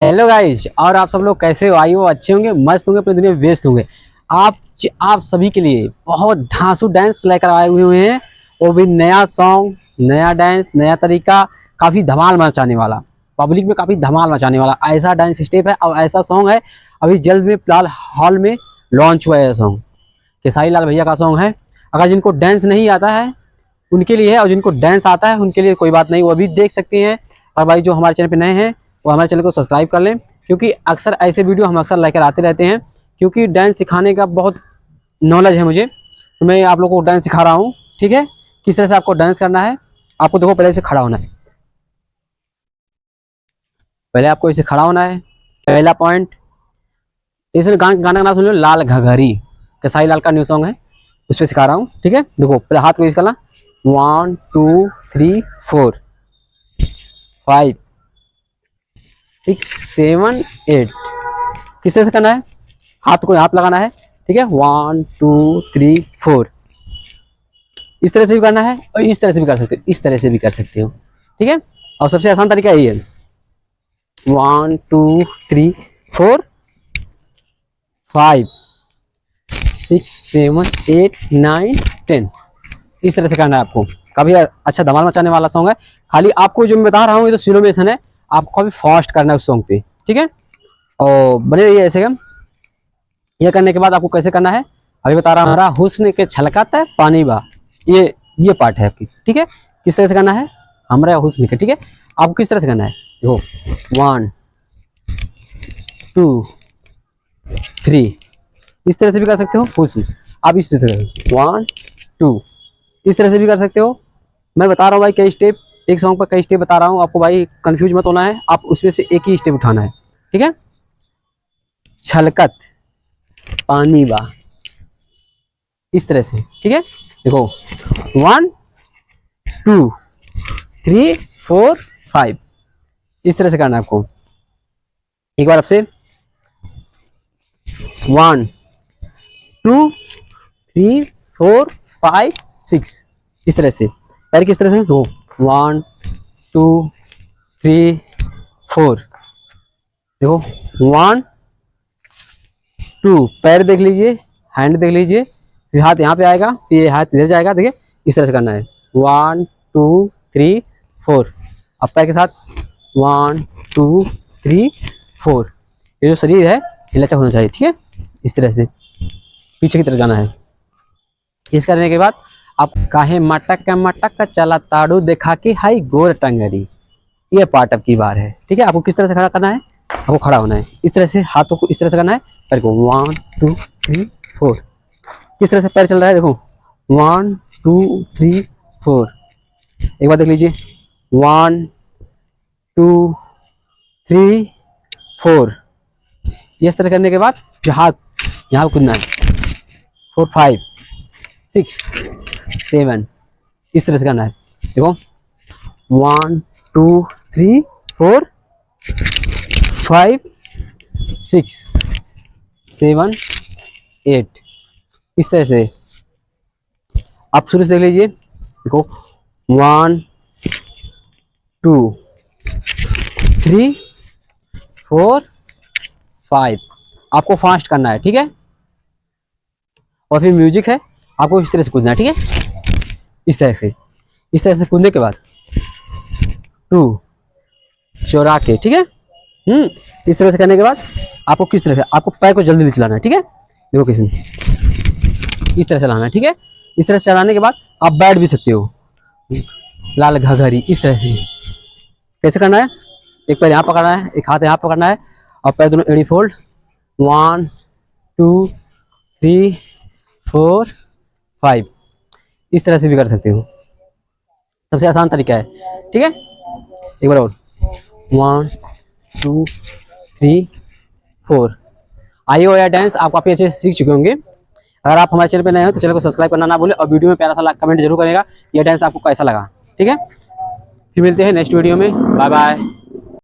Hello guys, और आप सब लोग कैसे हो? आई हो, अच्छे होंगे, मस्त होंगे, अपनी दुनिया में व्यस्त होंगे। आप सभी के लिए बहुत धांसू डांस लेकर आए हुए हैं। वो भी नया सॉन्ग, नया डांस, नया तरीका, काफ़ी धमाल मचाने वाला, पब्लिक में काफ़ी धमाल मचाने वाला ऐसा डांस स्टेप है और ऐसा सॉन्ग है। अभी जल्द में फिलहाल हॉल में लॉन्च हुआ है यह सॉन्ग। खेसारी लाल भैया का सॉन्ग है। अगर जिनको डांस नहीं आता है उनके लिए है, और जिनको डांस आता है उनके लिए कोई बात नहीं, वो भी देख सकते हैं। और भाई जो हमारे चैनल पे नए हैं वो हमारे चैनल को सब्सक्राइब कर लें, क्योंकि अक्सर ऐसे वीडियो हम अक्सर लेकर आते रहते हैं। क्योंकि डांस सिखाने का बहुत नॉलेज है मुझे, तो मैं आप लोगों को डांस सिखा रहा हूँ। ठीक है, किस तरह से आपको डांस करना है। आपको देखो, पहले से खड़ा होना है। पहले आपको इसे खड़ा होना है, पहला पॉइंट। इसे गाना सुन लो, लाल घघरी, खेसारी लाल का न्यू सॉन्ग है, उस पर सिखा रहा हूँ। ठीक है, देखो पहले हाथ को यूज करना। 1 2 3 4 5 6 7 8। किस तरह से करना है? हाथ को हाथ लगाना है। ठीक है, 1 2 3 4। इस तरह से भी करना है और इस तरह से भी कर सकते हो, इस तरह से भी कर सकते हो। ठीक है, और सबसे आसान तरीका यही है। 1 2 3 4 5 6 7 8 9 10। इस तरह से करना है आपको। काफी अच्छा धमाल मचाने वाला सॉन्ग है। खाली आपको जो मैं बता रहा हूँ ये तो स्लो मोशन है, आपको काफी फास्ट करना है उस सॉन्ग पे। ठीक है, और बने रहिए ऐसे। ये करने के बाद आपको कैसे करना है अभी बता रहा हूँ। हमारा हुस्न के छलकाता है पानी बा, ये पार्ट है आपकी। ठीक है, किस तरह से करना है हमारा हुस्न के। ठीक है, आपको किस तरह से करना है, देखो 1 2 3। इस तरह से भी कर सकते हो हुस्न। आप इस तरह से 1 2 इस तरह से भी कर सकते हो। मैं बता रहा हूँ भाई कई स्टेप, एक सॉन्ग पर कई स्टेप बता रहा हूँ आपको भाई, कंफ्यूज मत होना है। आप उसमें से एक ही स्टेप उठाना है। ठीक है, छलकत पानी बा, इस तरह से। ठीक है, देखो 1 2 3 4 5। इस तरह से करना है आपको। एक बार आपसे 1 2 3 4 5 6। इस तरह से पैर किस तरह से, दो 1 2 3 4। देखो 1 2, पैर देख लीजिए, हैंड देख लीजिए, फिर हाथ यहाँ पे आएगा, फिर ये हाथ इधर जाएगा। देखिए इस तरह से करना है 1 2 3 4। अब पैर के साथ 1 2 3 4। ये जो शरीर है ये लचक होना चाहिए। ठीक है, इस तरह से पीछे की तरफ जाना है। इस करने के बाद आप काहे मटक चला ताड़ू देखा कि हाई गोर टंगरी, ये पार्ट अब की बार है। ठीक है, आपको किस तरह से खड़ा करना है, आपको खड़ा होना है इस तरह से, हाथों को इस तरह से करना है। पैर को 1 2 3 4। किस तरह से पैर चल रहा है, देखो 1 2 3 4। एक बार देख लीजिए 1 2 3 4। इस तरह करने के बाद फिर हाथ यहाँ पर कूदना है 4 5 6 7। इस तरह से करना है। देखो 1 2 3 4 5 6 7 8। इस तरह से आप शुरू से देख लीजिए। देखो 1 2 3 4 5। आपको फास्ट करना है। ठीक है, और फिर म्यूजिक है, आपको इस तरह से कूदना है। ठीक है, इस तरह से कूदने के बाद 2 चौरा के। ठीक है, इस तरह से करने के बाद आपको किस तरह से, आपको पैर को जल्दी चलाना है। ठीक है, देखो किसी इस तरह से चलाना है। ठीक है, इस तरह से चलाने के बाद आप बैठ भी सकते हो, लाल घघरी। इस तरह से कैसे करना है, एक पैर यहाँ पकड़ना है, एक हाथ यहाँ पकड़ना है, और पैर दोनों एड़ी फोल्ड 1 2 3 4 5। इस तरह से भी कर सकते हो, सबसे आसान तरीका है। ठीक है, एक बार और 1 2 3 4। आई हो या डांस आप काफ़ी अच्छे से सीख चुके होंगे। अगर आप हमारे चैनल पर नए हो तो चैनल को सब्सक्राइब करना ना भूलें, और वीडियो में प्यारा सा कमेंट जरूर करेगा, यह डांस आपको कैसा लगा। ठीक है, फिर मिलते हैं नेक्स्ट वीडियो में। Bye bye.